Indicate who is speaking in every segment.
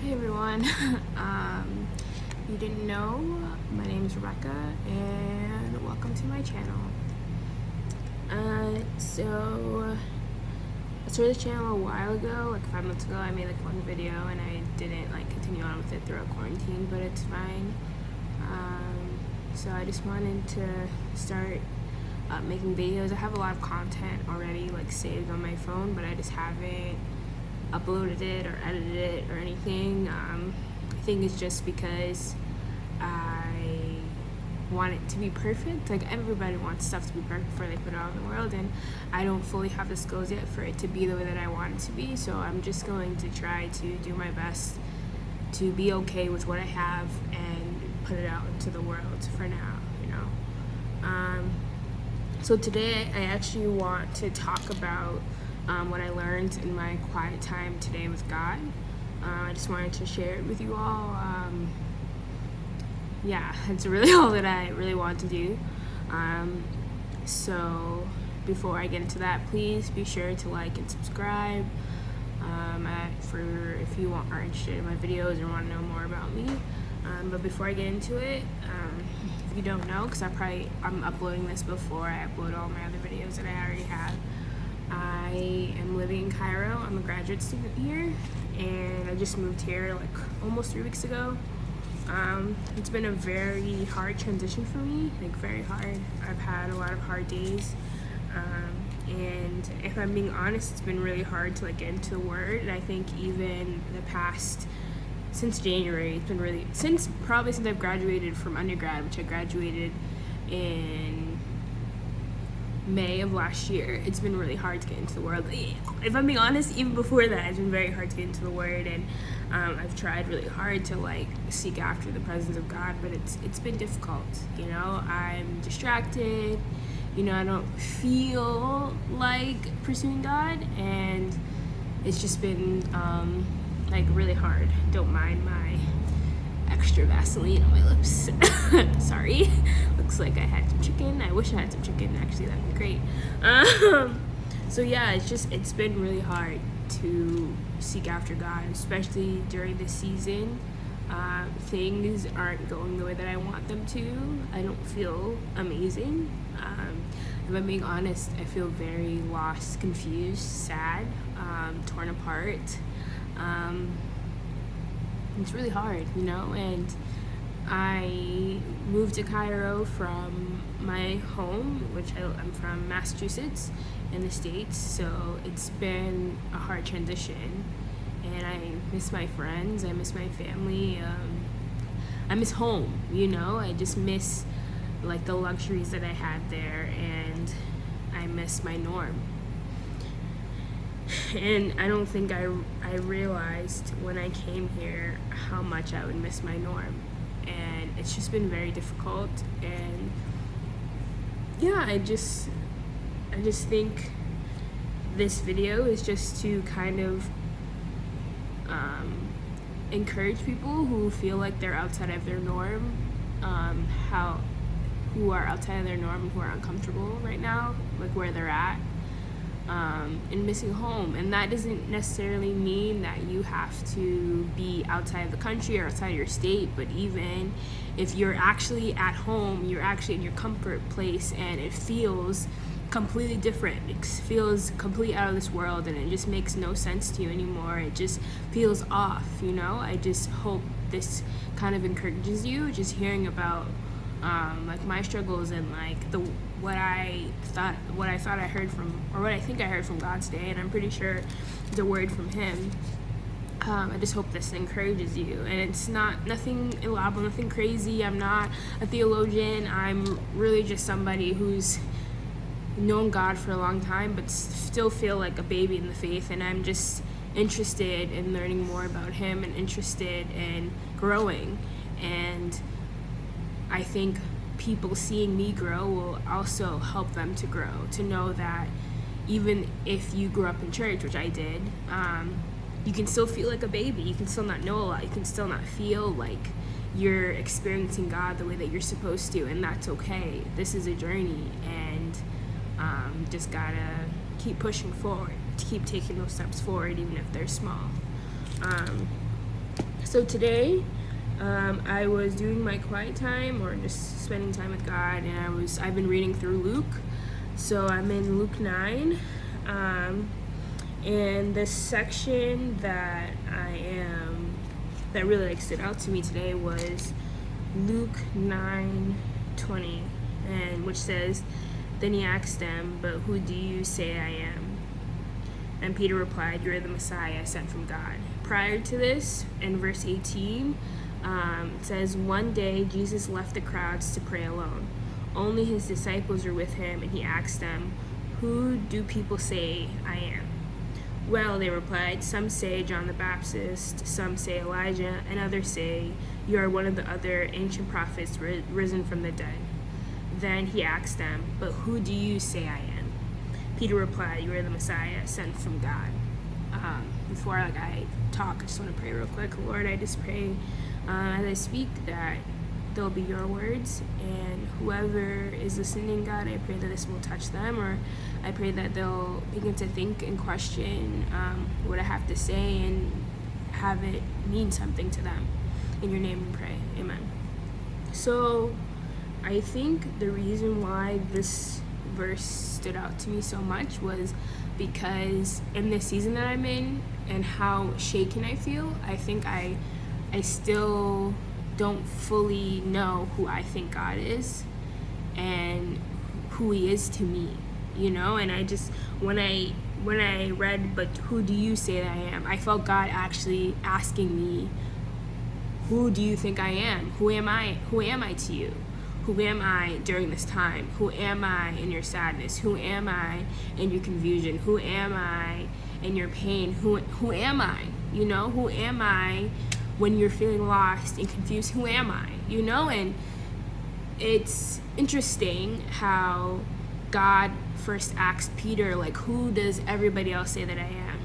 Speaker 1: Hey everyone. You didn't know, my name is Rebecca and welcome to my channel. So I started the channel a while ago, like 5 months ago. I made like one video and I didn't continue on with it throughout quarantine, but it's fine. So I just wanted to start making videos. I have a lot of content already saved on my phone, but I just haven't uploaded it or edited it or anything. I think it's just because I want it to be perfect. Everybody wants stuff to be perfect before they put it out in the world, and I don't fully have the skills yet for it to be the way that I want it to be. So I'm just going to try to do my best to be okay with what I have and put it out into the world for now, So today I actually want to talk about what I learned in my quiet time today with God. I just wanted to share it with you all. Yeah, it's really all that I really want to do. So before I get into that, please be sure to like and subscribe for if you are interested in my videos or want to know more about me. But before I get into it, if you don't know, because I'm uploading this before I upload all my other videos that I already have, I am living in Cairo. I'm a graduate student here, and I just moved here almost 3 weeks ago. It's been a very hard transition for me, very hard. I've had a lot of hard days, and if I'm being honest, it's been really hard to get into the Word. And I think even since January, it's been really, probably since I've graduated from undergrad, which I graduated in May of last year, it's been really hard to get into the Word. If I'm being honest, even before that, it's been very hard to get into the Word, and I've tried really hard to seek after the presence of God, but it's been difficult. I'm distracted. I don't feel like pursuing God, and it's just been really hard. Don't mind my extra Vaseline on my lips. Sorry. Looks like I had some chicken. I wish I had some chicken, actually. That'd be great. So yeah, it's been really hard to seek after God, especially during this season. Things aren't going the way that I want them to. I don't feel amazing. If I'm being honest, I feel very lost, confused, sad, torn apart. It's really hard, and I moved to Cairo from my home, which I'm from Massachusetts in the States, so it's been a hard transition, and I miss my friends, I miss my family, I miss home, I just miss the luxuries that I had there, and I miss my norm. And I don't think I realized when I came here how much I would miss my norm. And it's just been very difficult. And yeah, I just think this video is just to kind of encourage people who feel like they're outside of their norm, who are outside of their norm, who are uncomfortable right now, where they're at. And missing home. And that doesn't necessarily mean that you have to be outside of the country or outside of your state, but even if you're actually at home, you're actually in your comfort place, and it feels completely different. It feels completely out of this world, and it just makes no sense to you anymore. It just feels off, I just hope this kind of encourages you, just hearing about my struggles and what I thought I heard from, or what I think I heard from God today, and I'm pretty sure it's a word from Him. I just hope this encourages you, and it's nothing elaborate, nothing crazy. I'm not a theologian. I'm really just somebody who's known God for a long time, but still feel like a baby in the faith, and I'm just interested in learning more about Him and interested in growing. And I think people seeing me grow will also help them to grow, to know that even if you grew up in church, which I did, you can still feel like a baby. You can still not know a lot. You can still not feel like you're experiencing God the way that you're supposed to, and that's okay. This is a journey, and just gotta keep pushing forward, to keep taking those steps forward, even if they're small. So today, I was doing my quiet time or just spending time with God, and I've been reading through Luke. So I'm in Luke 9, and the section that really stood out to me today was Luke 9:20, and which says, "Then he asked them, 'But who do you say I am?' And Peter replied, 'You are the Messiah sent from God.'" Prior to this, in verse 18, it says, "One day Jesus left the crowds to pray alone. Only his disciples were with him, and he asked them, 'Who do people say I am?' 'Well,' they replied, 'some say John the Baptist, some say Elijah, and others say you are one of the other ancient prophets risen from the dead.' Then he asked them, 'But who do you say I am?' Peter replied, 'You are the Messiah sent from God.'" Before I talk, I just want to pray real quick. Lord, I just pray as I speak that they'll be your words, and whoever is listening, God, I pray that this will touch them, or I pray that they'll begin to think and question what I have to say and have it mean something to them. In your name we pray, amen. So I think the reason why this verse stood out to me so much was because in the season that I'm in and how shaken I feel, I think I still don't fully know who I think God is and who he is to me, and I just when I read, "But who do you say that I am?" I felt God actually asking me, "Who do you think I am? Who am I to you? Who am I during this time? Who am I in your sadness? Who am I in your confusion? Who am I in your pain? Who am I? Who am I when you're feeling lost and confused? Who am I? And it's interesting how God first asked Peter, who does everybody else say that I am?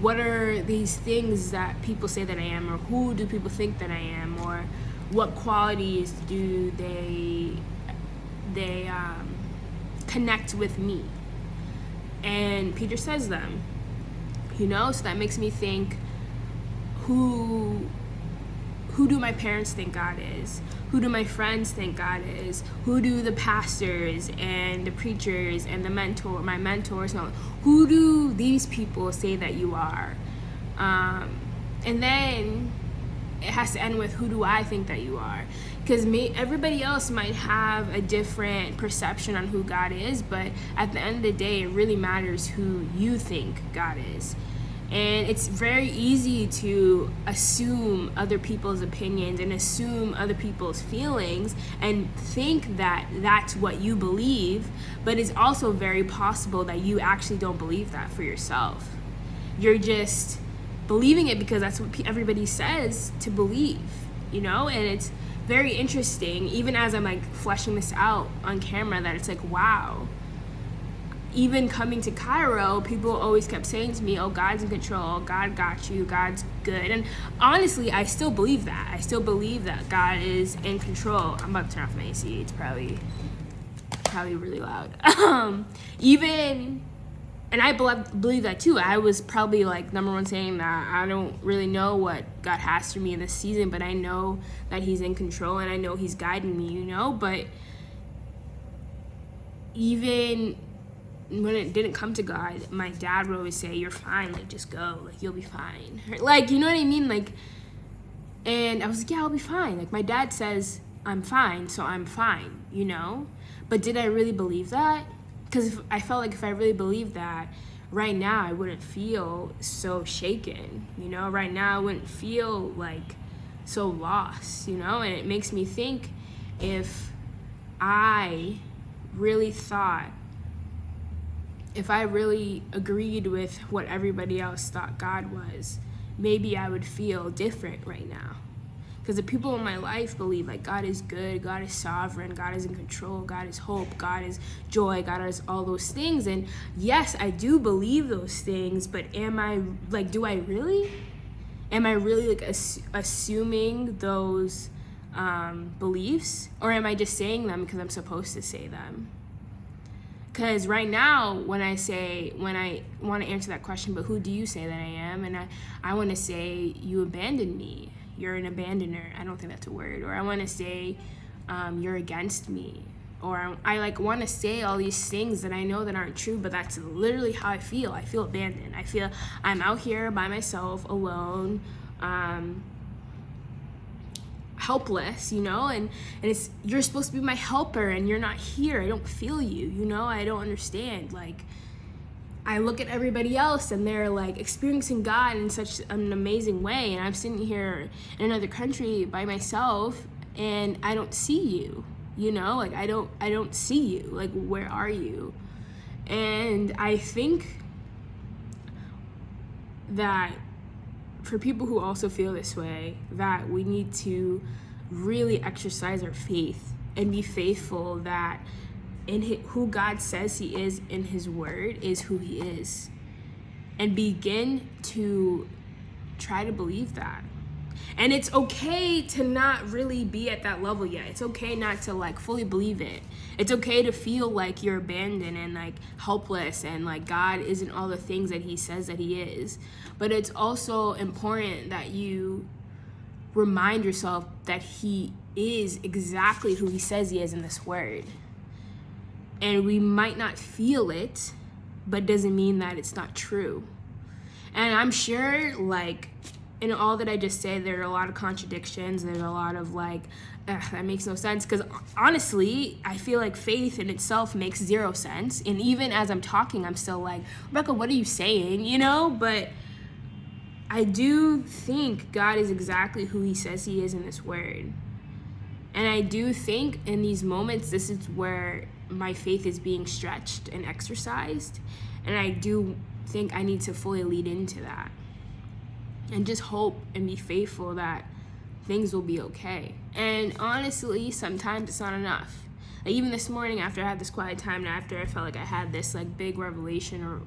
Speaker 1: What are these things that people say that I am, or who do people think that I am, or what qualities do they connect with me? And Peter says them, so that makes me think, who do my parents think God is? Who do my friends think God is? Who do the pastors and the preachers and my mentors know? Who do these people say that you are? And then it has to end with, who do I think that you are? Because everybody else might have a different perception on who God is, but at the end of the day, it really matters who you think God is. And it's very easy to assume other people's opinions and assume other people's feelings and think that that's what you believe, but it's also very possible that you actually don't believe that for yourself. You're just believing it because that's what everybody says to believe, and it's very interesting, even as I'm fleshing this out on camera, that it's wow. Even coming to Cairo, people always kept saying to me, "Oh, God's in control, God got you, God's good." And honestly, I still believe that. I still believe that God is in control. I'm about to turn off my AC. It's probably really loud. And I believe that too. I was probably number one saying that I don't really know what God has for me in this season, but I know that he's in control and I know he's guiding me, But even when it didn't come to God, my dad would always say, "You're fine, just go, you'll be fine." You know what I mean? And I was "Yeah, I'll be fine." My dad says I'm fine, so I'm fine, But did I really believe that? Because I felt if I really believed that, right now I wouldn't feel so shaken, Right now I wouldn't feel so lost, And it makes me think, if I really agreed with what everybody else thought God was, maybe I would feel different right now. Because the people in my life believe God is good, God is sovereign, God is in control, God is hope, God is joy, God is all those things. And yes, I do believe those things, but am I do I really? Am I really assuming those beliefs, or am I just saying them because I'm supposed to say them? Because right now, when I want to answer that question, but who do you say that I am? And I want to say, you abandoned me. You're an abandoner. I don't think that's a word. Or I want to say, you're against me. Or I like want to say all these things that I know that aren't true, but that's literally how I feel. I feel abandoned. I feel I'm out here by myself, alone, helpless, and it's, you're supposed to be my helper and you're not here. I don't feel you, I don't understand. Like, I look at everybody else and they're like experiencing God in such an amazing way, and I'm sitting here in another country by myself and I don't see you, like I don't see you. Like, where are you? And I think that for people who also feel this way, that we need to really exercise our faith and be faithful that who God says he is in his word is who he is, and begin to try to believe that. And it's okay to not really be at that level yet. It's okay not to like fully believe it. It's okay to feel like you're abandoned and like helpless and like God isn't all the things that he says that he is. But it's also important that you remind yourself that he is exactly who he says he is in this word. And we might not feel it, but doesn't mean that it's not true. And I'm sure, like, in all that I just said, there are a lot of contradictions. There's a lot of like, that makes no sense. Because honestly, I feel like faith in itself makes zero sense. And even as I'm talking, I'm still like, Rebecca, what are you saying? But I do think God is exactly who he says he is in this word. And I do think in these moments, this is where my faith is being stretched and exercised. And I do think I need to fully lead into that. And just hope and be faithful that things will be okay. And honestly, sometimes it's not enough. Like, even this morning after I had this quiet time and after I felt like I had this like big revelation or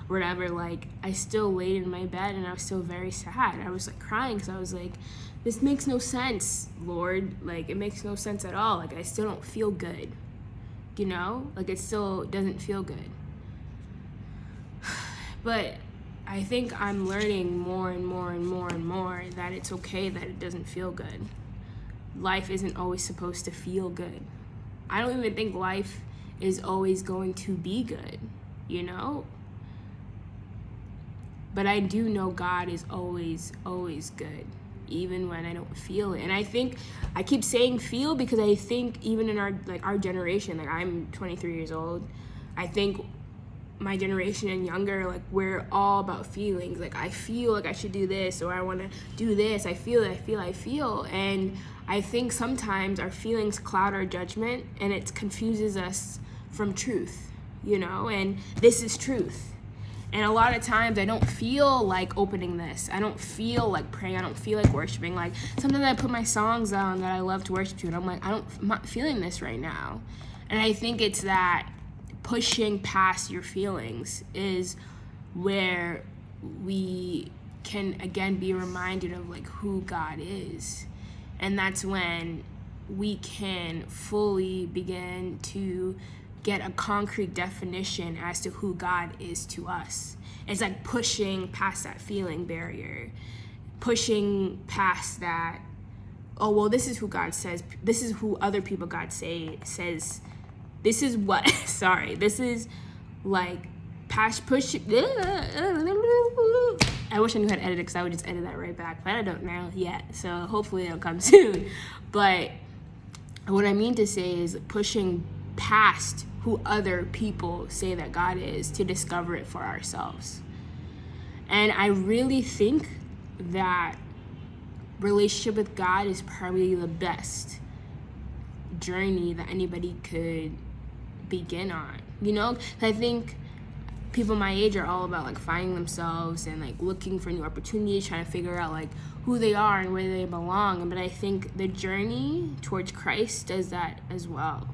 Speaker 1: whatever, like I still laid in my bed and I was still very sad. I was like crying because I was like, this makes no sense, Lord. Like, it makes no sense at all. Like, I still don't feel good. Like, it still doesn't feel good. But I think I'm learning more and more and more and more that it's okay that it doesn't feel good. Life isn't always supposed to feel good. I don't even think life is always going to be good, But I do know God is always, always good, even when I don't feel it. And I think, I keep saying feel because I think even in our generation, like I'm 23 years old, I think my generation and younger, like we're all about feelings. Like, I feel like I should do this, or I want to do this. I feel. And I think sometimes our feelings cloud our judgment and it confuses us from truth, and this is truth. And a lot of times I don't feel like opening this. I don't feel like praying. I don't feel like worshiping. Like, sometimes I put my songs on that I love to worship to, and I'm like, I'm not feeling this right now. And I think it's that pushing past your feelings is where we can again be reminded of like who God is. And that's when we can fully begin to get a concrete definition as to who God is to us. It's like pushing past that feeling barrier, pushing past that, oh, well, this is who God says, this is who other people God says, this is what, this is like push. I wish I knew how to edit it because I would just edit that right back, but I don't know yet, so hopefully it'll come soon. But what I mean to say is pushing past who other people say that God is to discover it for ourselves. And I really think that relationship with God is probably the best journey that anybody could begin on. I think people my age are all about like finding themselves and like looking for new opportunities, trying to figure out like who they are and where they belong. But I think the journey towards Christ does that as well.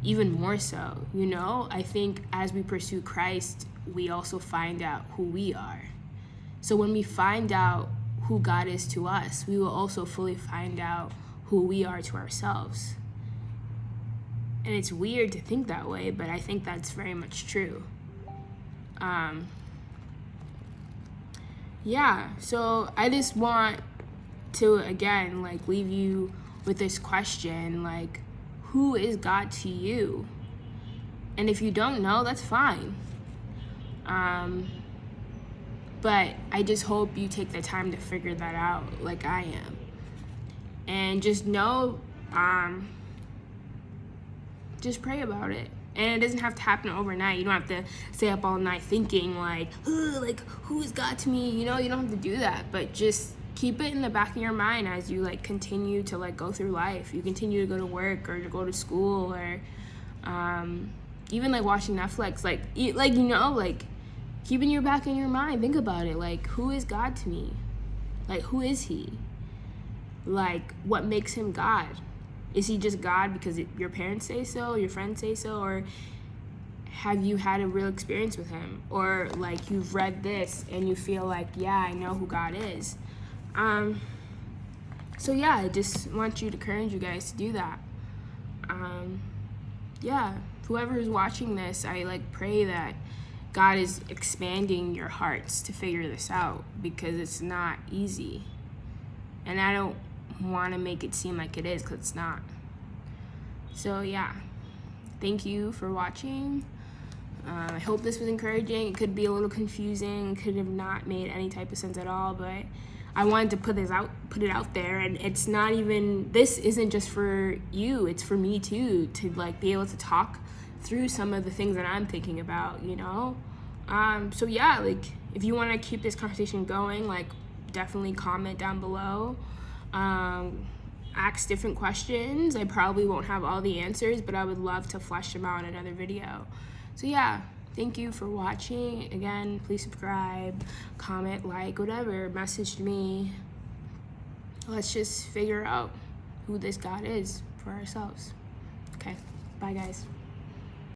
Speaker 1: Even more so, I think as we pursue Christ, we also find out who we are. So when we find out who God is to us, we will also fully find out who we are to ourselves. And it's weird to think that way, but I think that's very much true. Yeah, so I just want to, again, like, leave you with this question, like, who is God to you? And if you don't know, that's fine. But I just hope you take the time to figure that out, like I am. And just know, just pray about it. And it doesn't have to happen overnight. You don't have to stay up all night thinking like who is God to me? You know, you don't have to do that. But just keep it in the back of your mind as you like continue to like go through life. You continue to go to work or to go to school or even like watching Netflix. Like you know, like keep in your back in your mind. Think about it. Like, who is God to me? Like, who is he? Like, what makes him God? Is he just God because your parents say so, your friends say so, or have you had a real experience with him? Or like you've read this and you feel like, yeah, I know who God is. So yeah, I just want you to encourage you guys to do that. Yeah, whoever is watching this, I like pray that God is expanding your hearts to figure this out because it's not easy. And I don't want to make it seem like it is because it's not. So yeah, thank you for watching. I hope this was encouraging. It could be a little confusing, could have not made any type of sense at all, but I wanted to put it out there. And it's not even, this isn't just for you, it's for me too, to like be able to talk through some of the things that I'm thinking about, you know? So yeah, like if you want to keep this conversation going, like definitely comment down below. Ask different questions. I probably won't have all the answers, but I would love to flesh them out in another video. So yeah, thank you for watching. Again, please subscribe, comment, like, whatever, message me. Let's just figure out who this God is for ourselves. Okay, bye guys.